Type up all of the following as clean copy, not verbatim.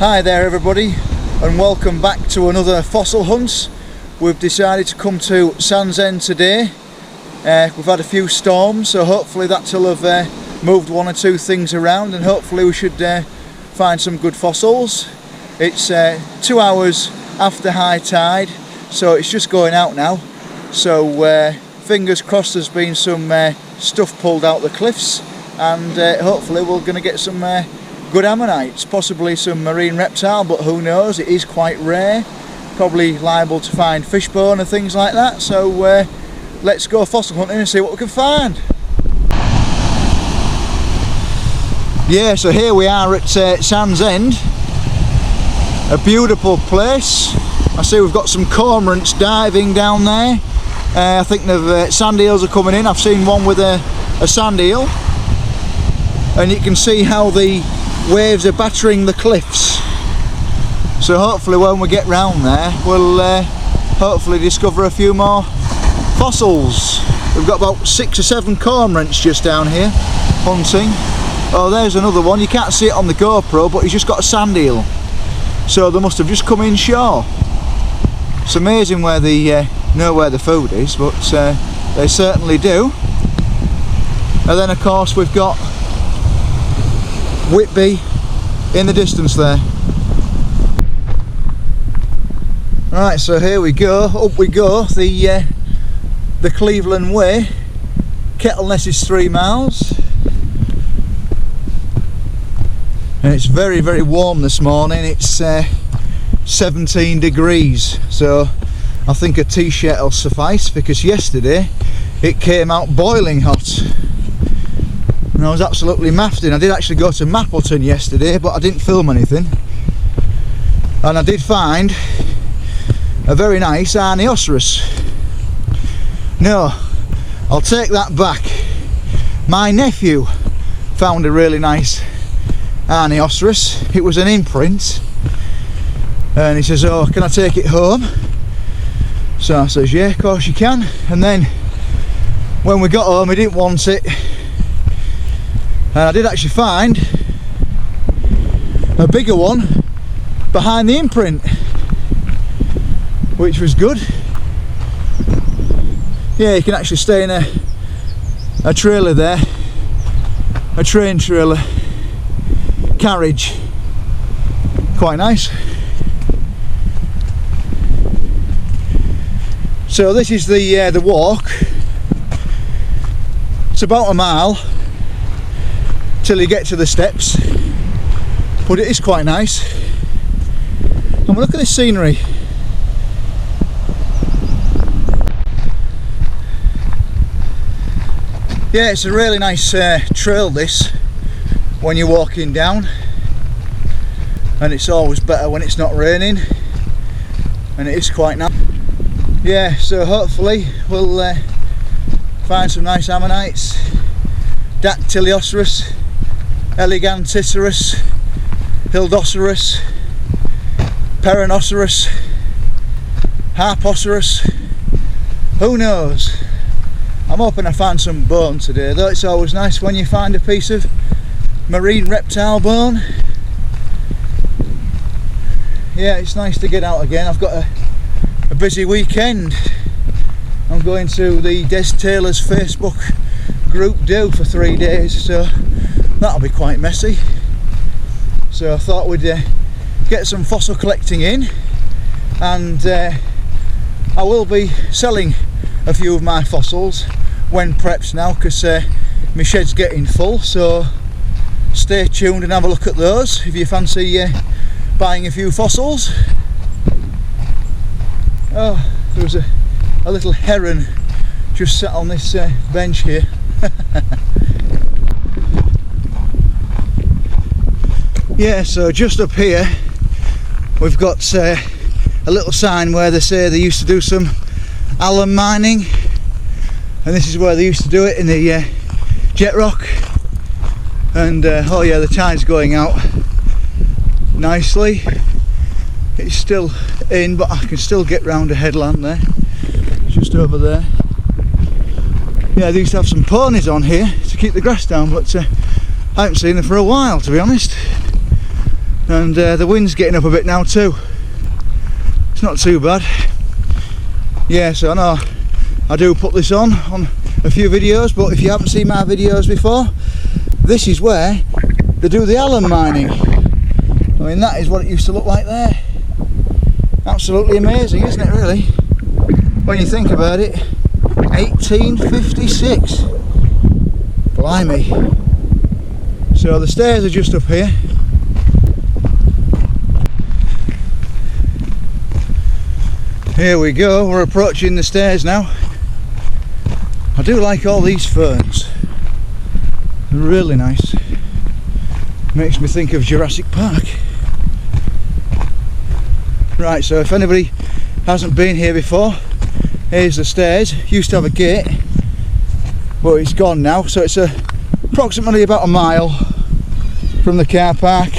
Hi there everybody, and welcome back to another fossil hunt. We've decided to come to Sandsend today. We've had a few storms, so hopefully that'll have moved one or two things around, and hopefully we should find some good fossils. It's 2 hours after high tide, so it's just going out now. So fingers crossed there's been some stuff pulled out the cliffs, and hopefully we're going to get some good ammonites, possibly some marine reptile, but who knows, it is quite rare, probably liable to find fish bone and things like that. So let's go fossil hunting and see what we can find. Yeah, so here we are at Sandsend, a beautiful place. I see we've got some cormorants diving down there. I think the sand eels are coming in. I've seen one with a sand eel, and you can see how the waves are battering the cliffs. So hopefully when we get round there we'll hopefully discover a few more fossils. We've got about 6 or 7 cormorants just down here hunting. Oh, there's another one. You can't see it on the GoPro, but he's just got a sand eel, so they must have just come inshore. It's amazing where they know where the food is, but they certainly do. And then of course we've got Whitby in the distance there. Right, so here we go, up we go, the Cleveland way. Kettle Nest is 3 miles, and it's very, very warm this morning. It's 17 degrees, so I think a t-shirt will suffice, because yesterday it came out boiling hot. And I was absolutely maffed in. I did actually go to Mapleton yesterday, but I didn't film anything. And I did find a very nice Arniosaurus. No, I'll take that back. My nephew found a really nice Arniosaurus. It was an imprint. And he says, oh, can I take it home? So I says, yeah, of course you can. And then when we got home, he didn't want it. And I did actually find a bigger one behind the imprint, which was good. Yeah, you can actually stay in a trailer there, a train trailer carriage. Quite nice. So this is the walk. It's about a mile till you get to the steps, but it is quite nice. And look at this scenery. Yeah, it's a really nice trail this, when you're walking down, and it's always better when it's not raining, and it is quite nice. Yeah, so hopefully we'll find some nice ammonites. Dactyliosaurus, Elegantisaurus, Hildosaurus, Perinosaurus, Harposaurus, who knows. I'm hoping I find some bone today, though. It's always nice when you find a piece of marine reptile bone. Yeah, it's nice to get out again. I've got a busy weekend. I'm going to the Des Taylor's Facebook group do for 3 days, so that'll be quite messy. So I thought we'd get some fossil collecting in, and I will be selling a few of my fossils when prepped now, because my shed's getting full. So stay tuned and have a look at those if you fancy buying a few fossils. Oh, there was a little heron just sat on this bench here. Yeah, so just up here we've got a little sign where they say they used to do some alum mining, and this is where they used to do it, in the jet rock. And oh yeah, the tide's going out nicely. It's still in, but I can still get round to Headland there, just over there. Yeah, they used to have some ponies on here to keep the grass down, but I haven't seen them for a while, to be honest. and the wind's getting up a bit now too. It's not too bad. Yeah, so I know I do put this on a few videos, but if you haven't seen my videos before, this is where they do the alum mining. I mean, that is what it used to look like there. Absolutely amazing, isn't it, really? When you think about it. 1856. Blimey. So the stairs are just up here. Here we go, we're approaching the stairs now. I do like all these ferns. They're really nice. Makes me think of Jurassic Park. Right, so if anybody hasn't been here before, here's the stairs. Used to have a gate, but it's gone now, so it's approximately about a mile from the car park,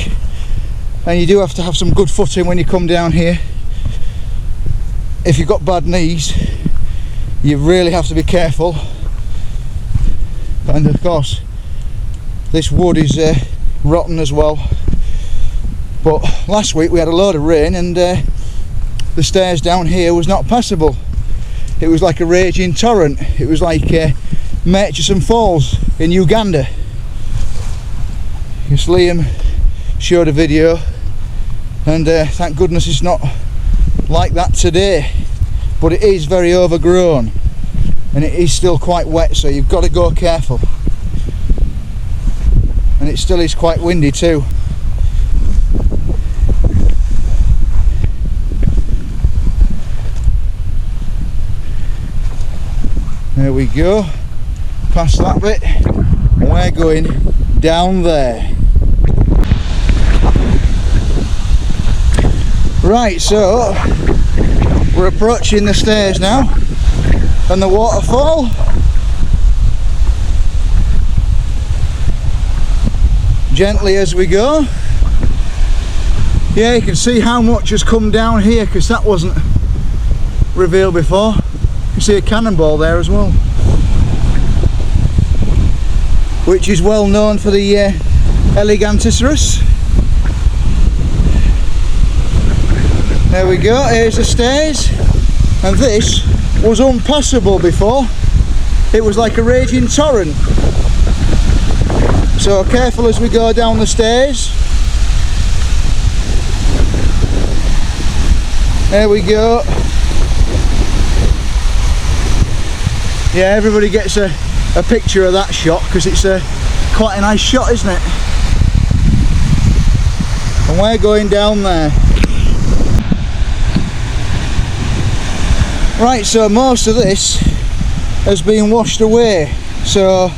and you do have to have some good footing when you come down here. If you've got bad knees, you really have to be careful. And of course, this wood is rotten as well. But last week we had a load of rain, and the stairs down here was not passable. It was like a raging torrent. It was like Murchison Falls in Uganda. Yes, Liam showed a video, and thank goodness it's not like that today. But it is very overgrown, and it is still quite wet, so you've got to go careful. And it still is quite windy too. There we go, past that bit, and we're going down there. Right, so we're approaching the stairs now, and the waterfall. Gently as we go. Yeah, you can see how much has come down here, because that wasn't revealed before. You see a cannonball there as well, which is well known for the Eleganticerus. There we go, here's the stairs, and this was unpassable before. It was like a raging torrent. So careful as we go down the stairs. There we go. Yeah, everybody gets a picture of that shot, because it's quite a nice shot, isn't it? And we're going down there. Right, so most of this has been washed away, so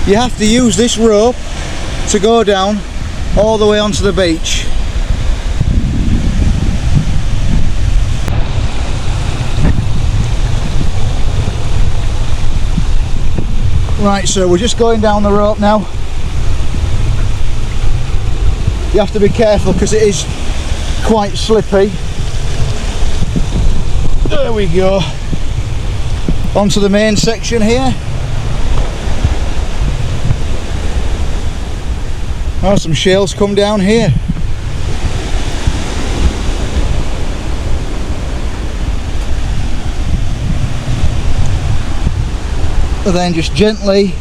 you have to use this rope to go down all the way onto the beach. Right, so we're just going down the rope now. You have to be careful because it is quite slippy. There we go. Onto the main section here. Oh, some shales come down here. And then just gently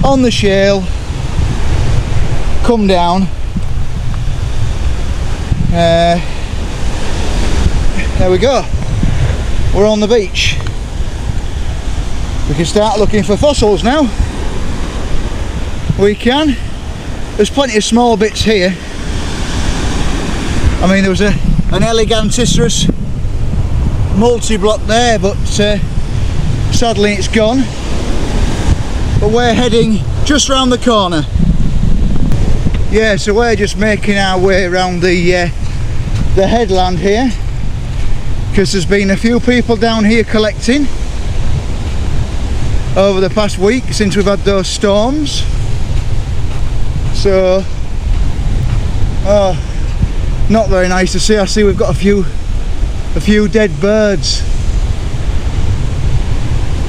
on the shale come down. There we go. We're on the beach. We can start looking for fossils now. We can. There's plenty of small bits here. I mean, there was an Eleganticerus multi-block there, but sadly it's gone. But we're heading just round the corner. Yeah, so we're just making our way around the headland here, because there's been a few people down here collecting over the past week since we've had those storms. So, not very nice to see. I see we've got a few dead birds.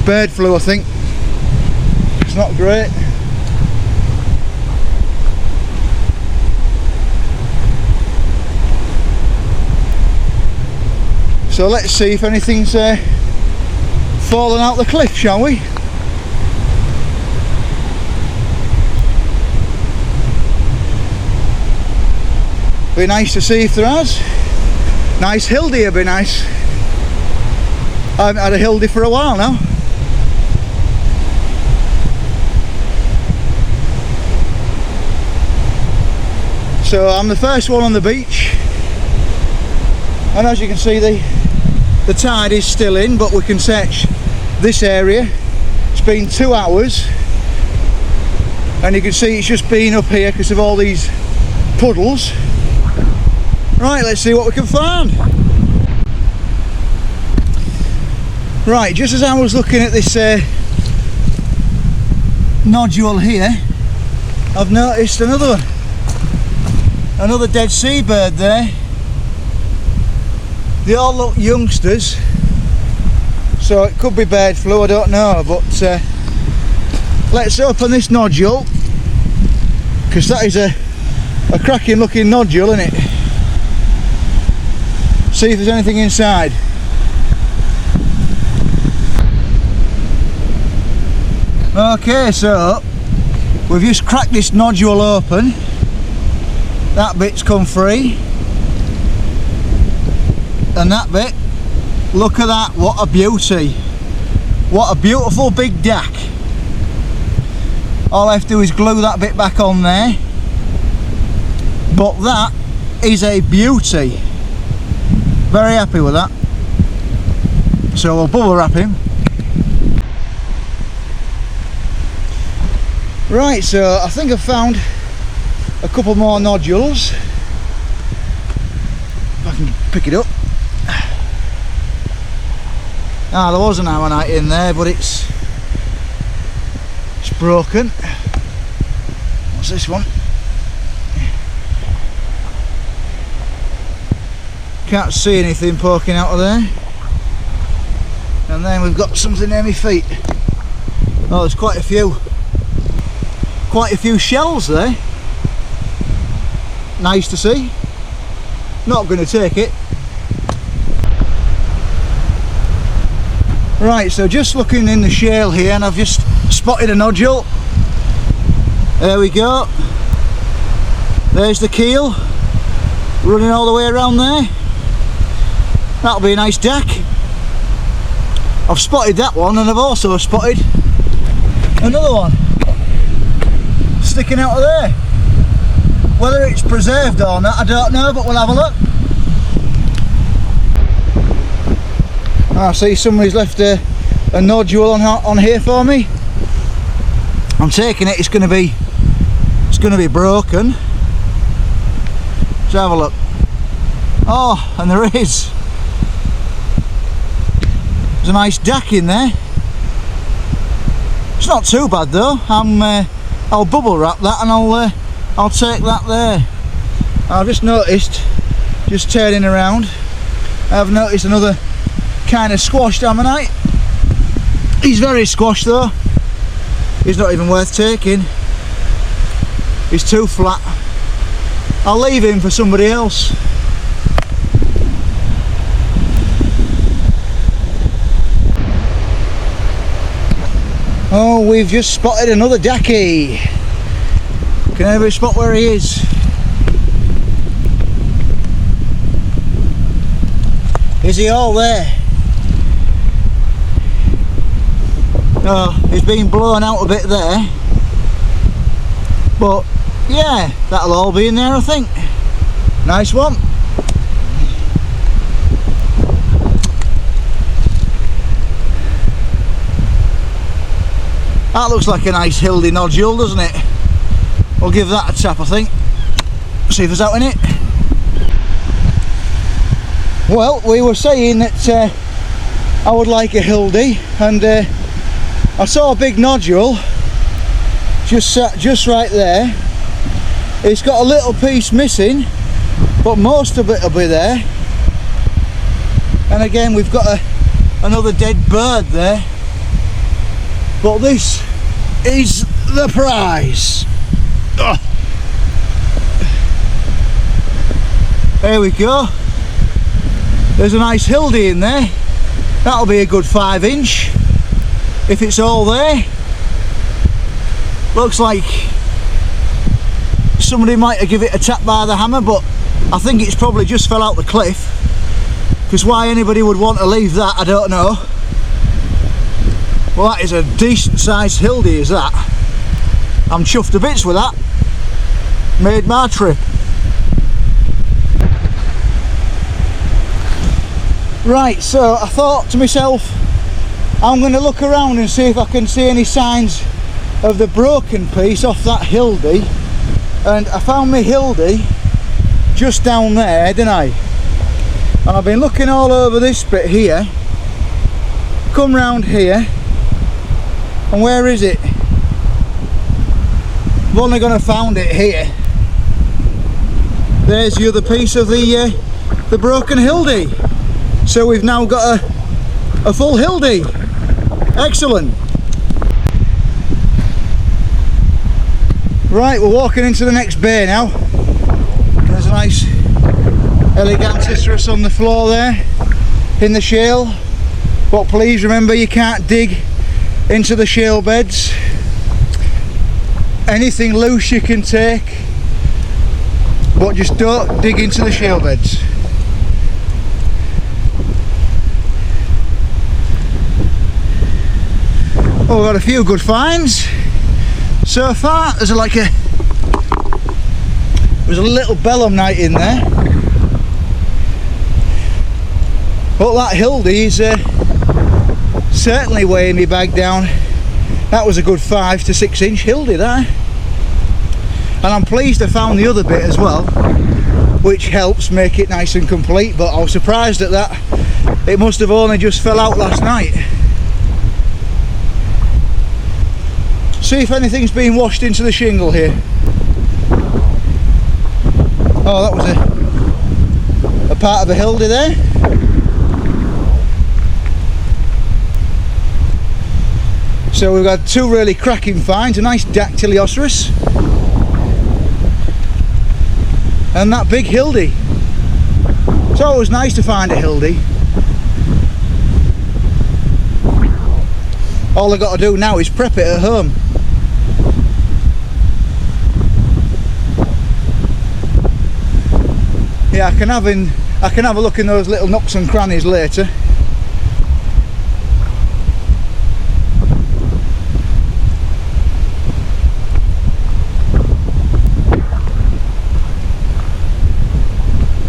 Bird flu, I think. It's not great. So let's see if anything's fallen out the cliff, shall we? Be nice to see if there has. Nice hildy would be nice. I haven't had a hildy for a while now. So I'm the first one on the beach, and as you can see the tide is still in, but we can search this area. It's been 2 hours, and you can see it's just been up here because of all these puddles. Right, let's see what we can find. Right, just as I was looking at this nodule here, I've noticed another dead seabird there. They all look youngsters, so it could be bird flu, I don't know, but let's open this nodule, because that is a cracking looking nodule, isn't it? See if there's anything inside. Okay, so we've just cracked this nodule open. That bit's come free, and that bit, look at that, what a beauty, what a beautiful big dack. All I have to do is glue that bit back on there, but that is a beauty. Very happy with that. So we'll bubble wrap him. Right, so I think I've found a couple more nodules. If I can pick it up. Ah, there was an ammonite in there, but it's broken. What's this one? Can't see anything poking out of there. And then we've got something near my feet. Oh, there's quite a few shells there. Nice to see. Not going to take it. Right, so just looking in the shale here, and I've just spotted a nodule. There we go. There's the keel running all the way around there. That'll be a nice deck. I've spotted that one, and I've also spotted another one sticking out of there. Whether it's preserved or not, I don't know, but we'll have a look. I see somebody's left a nodule on here for me. I'm taking it. It's going to be broken. Let's have a look. Oh, and there is. There's a nice deck in there. It's not too bad though. I'll bubble wrap that, and I'll take that there. I've just noticed, just turning around, I've noticed another kind of squashed ammonite. He's very squashed though. He's not even worth taking. He's too flat. I'll leave him for somebody else. Oh, we've just spotted another ducky. Can anybody spot where he is? Is he all there? Oh, he's been blown out a bit there. But yeah, that'll all be in there, I think. Nice one. That looks like a nice hildy nodule, doesn't it? We'll give that a tap, I think. See if there's out in it. Well, we were saying that I would like a hildy, and I saw a big nodule just right there. It's got a little piece missing, but most of it will be there. And again, we've got another dead bird there. But this is the prize. Oh. There we go. There's a nice hildy in there. That'll be a good 5-inch if it's all there. Looks like somebody might have given it a tap by the hammer, but I think it's probably just fell out the cliff, because why anybody would want to leave that, I don't know. Well, that is a decent sized hildy, is that. I'm chuffed to bits with that. Made my trip. Right, so I thought to myself, I'm going to look around and see if I can see any signs of the broken piece off that hildy. And I found my hildy just down there, didn't I? And I've been looking all over this bit here. Come round here. And where is it? I've only gonna found it here. There's the other piece of the broken hildy. So we've now got a full hildy. Excellent. Right, we're walking into the next bay now. There's a nice Elegantistrus on the floor there in the shale. But please remember, you can't dig into the shale beds. Anything loose you can take, but just don't dig into the shale beds. Oh, we've got a few good finds so far. There's a little belemnite in there. But that hildy is certainly weighing me bag down. That was a good 5 to 6 inch hildy there. And I'm pleased I found the other bit as well, which helps make it nice and complete, but I was surprised at that. It must have only just fell out last night. See if anything's been washed into the shingle here. Oh, that was a part of a hildy there. So we've got two really cracking finds, a nice Dactylioceras and that big hildy. It's always nice to find a hildy. All I've got to do now is prep it at home. Yeah, I can have a look in those little nooks and crannies later.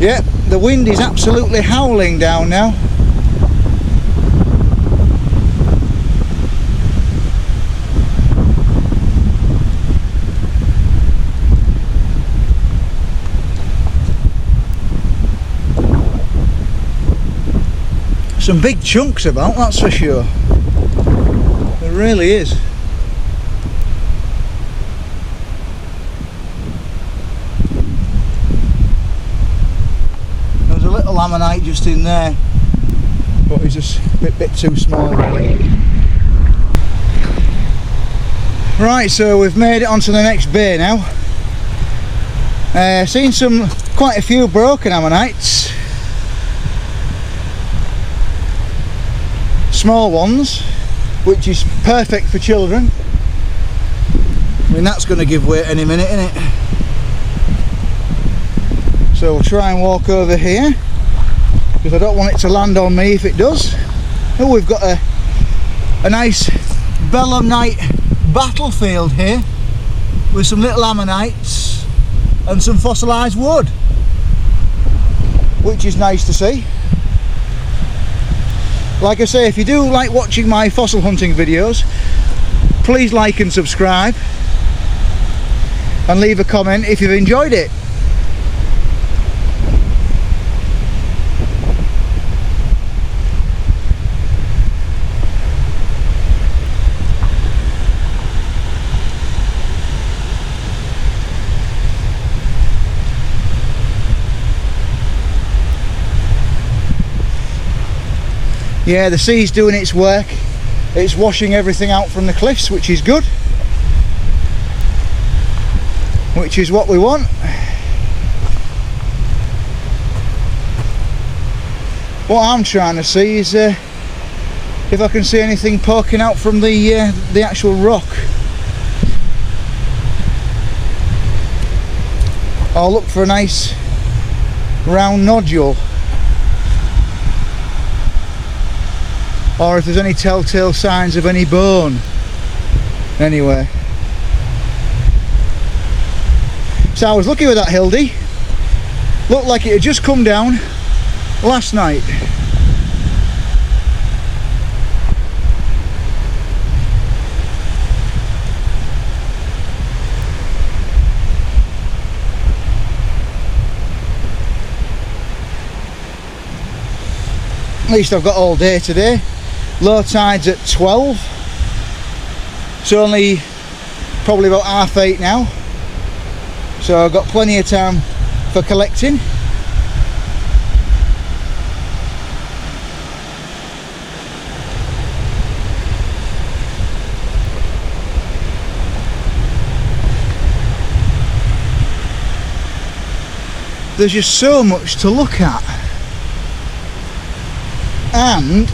Yeah, the wind is absolutely howling down now. Some big chunks about, that's for sure. There really is. There's a little ammonite just in there, but it's just a bit too small really. Right, so we've made it onto the next bay now. Seen quite a few broken ammonites. Small ones, which is perfect for children. I mean, that's going to give way any minute, isn't it? So we'll try and walk over here, because I don't want it to land on me if it does. Oh, we've got a nice belemnite battlefield here with some little ammonites and some fossilised wood, which is nice to see. Like I say, if you do like watching my fossil hunting videos, please like and subscribe and leave a comment if you've enjoyed it. Yeah, the sea's doing its work. It's washing everything out from the cliffs, which is good. Which is what we want. what I'm trying to see is if I can see anything poking out from the actual rock. I'll look for a nice round nodule, or if there's any telltale signs of any bone. Anyway, so I was lucky with that Hildy. Looked like it had just come down last night. At least I've got all day today. Low tide's at 12. It's only probably about 8:30 now, so I've got plenty of time for collecting. There's just so much to look at, and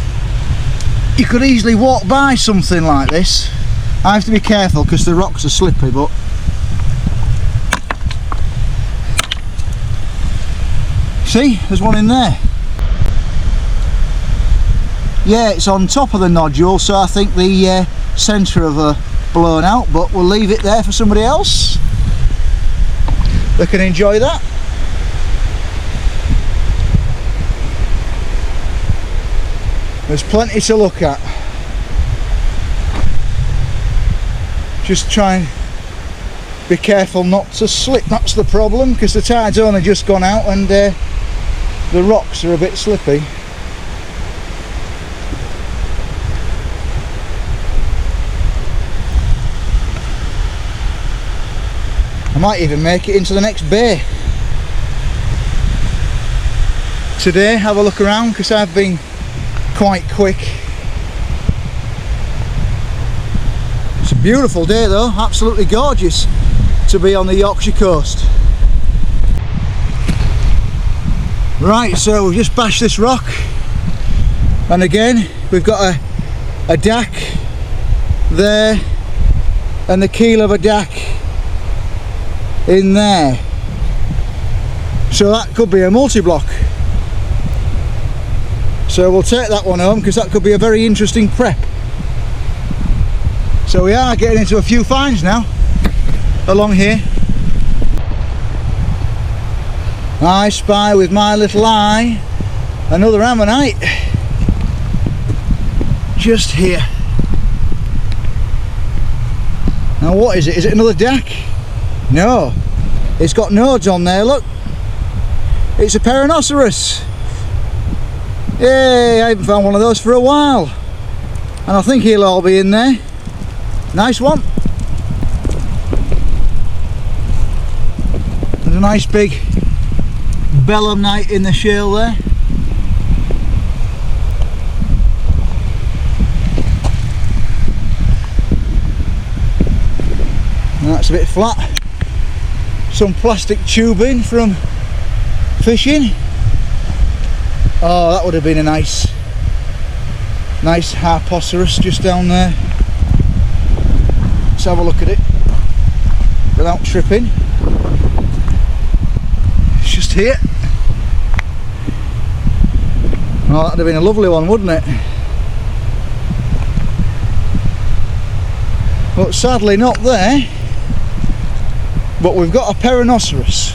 you could easily walk by something like this. I have to be careful because the rocks are slippy, but see, there's one in there. Yeah, it's on top of the nodule, so I think the centre of blown out, but we'll leave it there for somebody else. They can enjoy that. There's plenty to look at. Just try and be careful not to slip, that's the problem, because the tide's only just gone out and the rocks are a bit slippy. I might even make it into the next bay today, have a look around, because I've been quite quick. It's a beautiful day though, absolutely gorgeous to be on the Yorkshire coast. Right, so we've just bashed this rock, and again we've got a dack there and the keel of a dack in there, so that could be a multi-block. So we'll take that one home because that could be a very interesting prep. So we are getting into a few finds now along here. I spy with my little eye another ammonite just here. Now what is it? Is it another dack? No, it's got nodes on there, look. It's a perinoceros. Yay, I haven't found one of those for a while, and I think he'll all be in there. Nice one. There's a nice big belemnite in the shale there. And that's a bit flat. Some plastic tubing from fishing. Oh, that would have been a nice harpoceros just down there. Let's have a look at it without tripping. It's just here. Oh, that would have been a lovely one, wouldn't it? But sadly not there. But we've got a perinoceros.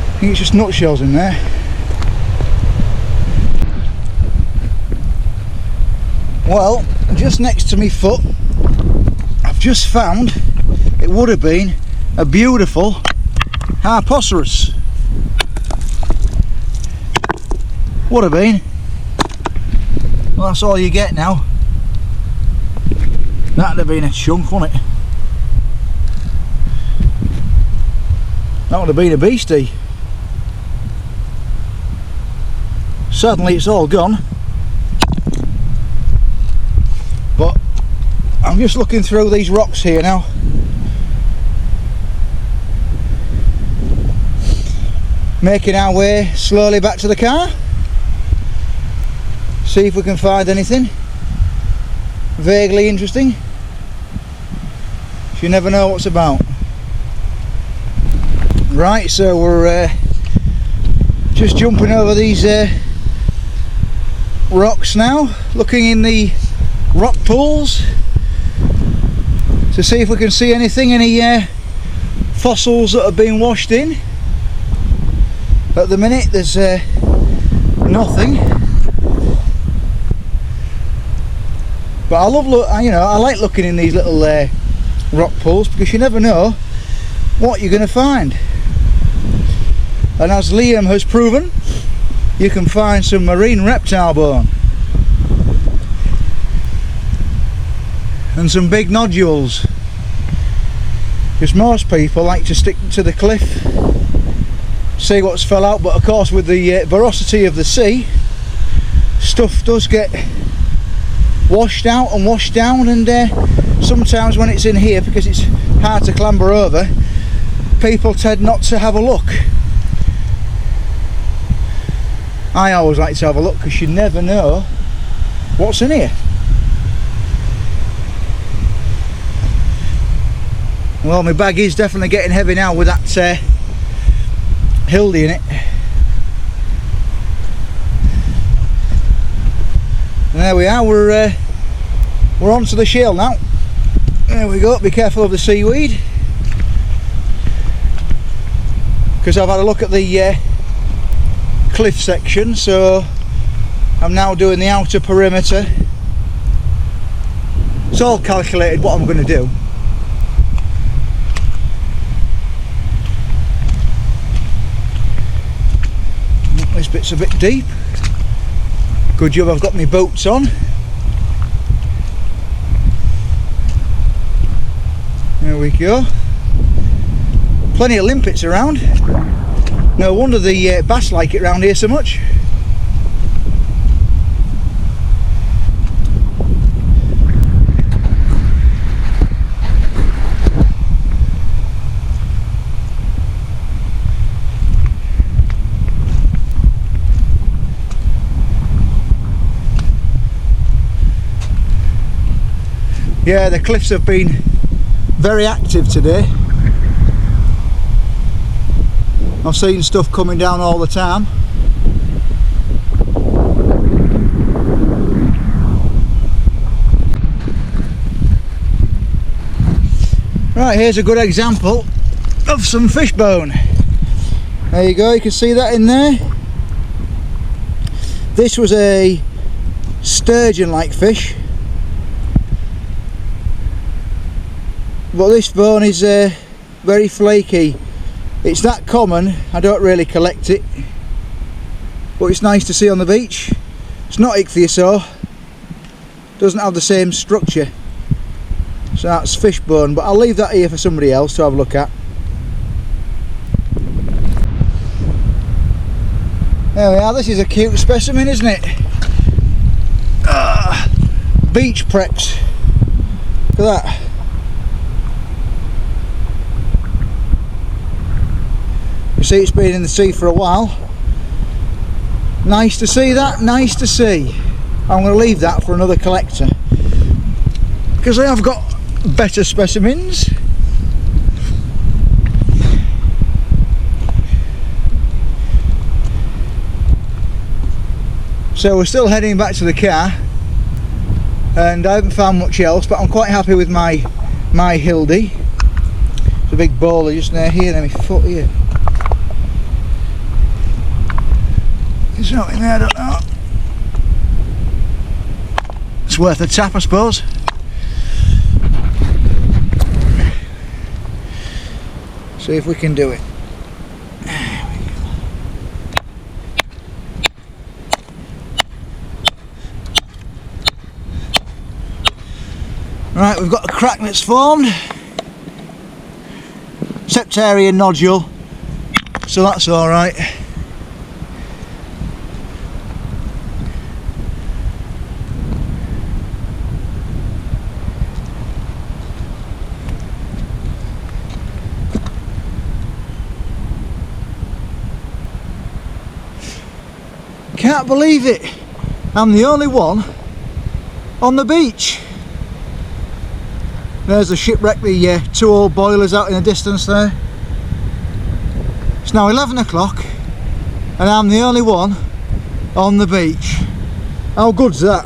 I think it's just nutshells in there. Well, just next to me foot, I've just found, it would have been a beautiful harpoceros. Would have been. Well, that's all you get now. That'd have been a chunk, wouldn't it? That would have been a beastie. Suddenly it's all gone. But I'm just looking through these rocks here now. making our way slowly back to the car. See if we can find anything vaguely interesting. You never know what's about. Right, so we're just jumping over these rocks now, looking in the rock pools to see if we can see anything, any fossils that have been washed in. At the minute there's nothing, but I love I like looking in these little rock pools, because you never know what you're going to find. And as Liam has proven, you can find some marine reptile bone and some big nodules, because most people like to stick to the cliff, see what's fell out, but of course with the veracity of the sea, stuff does get washed out and washed down, and sometimes when it's in here, because it's hard to clamber over, people tend not to have a look. I always like to have a look, because you never know what's in here. Well, my bag is definitely getting heavy now with that Hildy in it. And there we are, we're onto the shale now. There we go, be careful of the seaweed, because I've had a look at the cliff section, so I'm now doing the outer perimeter. It's all calculated what I'm going to do. This bit's a bit deep. Good job I've got my boots on. There we go. Plenty of limpets around. No wonder the bass like it round here so much. Yeah, the cliffs have been very active today. I've seen stuff coming down all the time. Right, here's a good example of some fish bone. There you go, you can see that in there. This was a sturgeon-like fish, but this bone is very flaky. It's that common, I don't really collect it, but it's nice to see on the beach. It's not ichthyosaur, doesn't have the same structure, so that's fish bone, but I'll leave that here for somebody else to have a look at. There we are, this is a cute specimen, isn't it? Beach preps, look at that. You see, it's been in the sea for a while. Nice to see that, nice to see. I'm going to leave that for another collector, because I have got better specimens. So we're still heading back to the car, and I haven't found much else, but I'm quite happy with my Hildy. There's a big boulder just near here, and my foot here. There's nothing there, I don't know. It's worth a tap, I suppose. See if we can do it. Right, we've got a crack that's formed. Septarian nodule, so that's alright. can't believe it. I'm the only one on the beach. There's the shipwreck, the 2 old boilers out in the distance there. It's now 11 o'clock and I'm the only one on the beach. How good's that?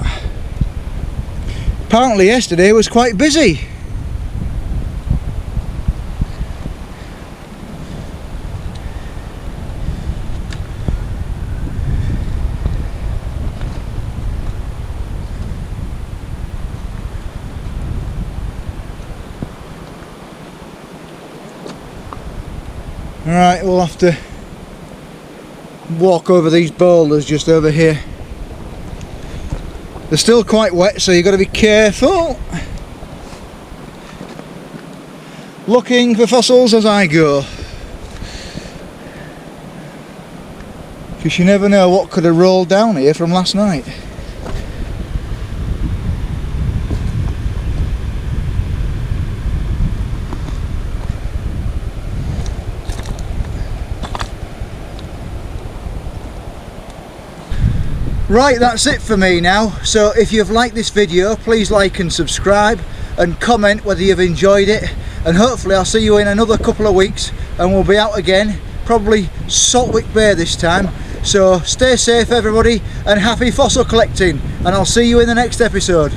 Apparently yesterday was quite busy. Alright, we'll have to walk over these boulders just over here. They're still quite wet, so you've got to be careful. Looking for fossils as I go. Because you never know what could have rolled down here from last night. Right, that's it for me now. So if you've liked this video, please like and subscribe and comment whether you've enjoyed it, and hopefully I'll see you in another couple of weeks and we'll be out again, probably Saltwick Bay this time. So stay safe everybody and happy fossil collecting, and I'll see you in the next episode.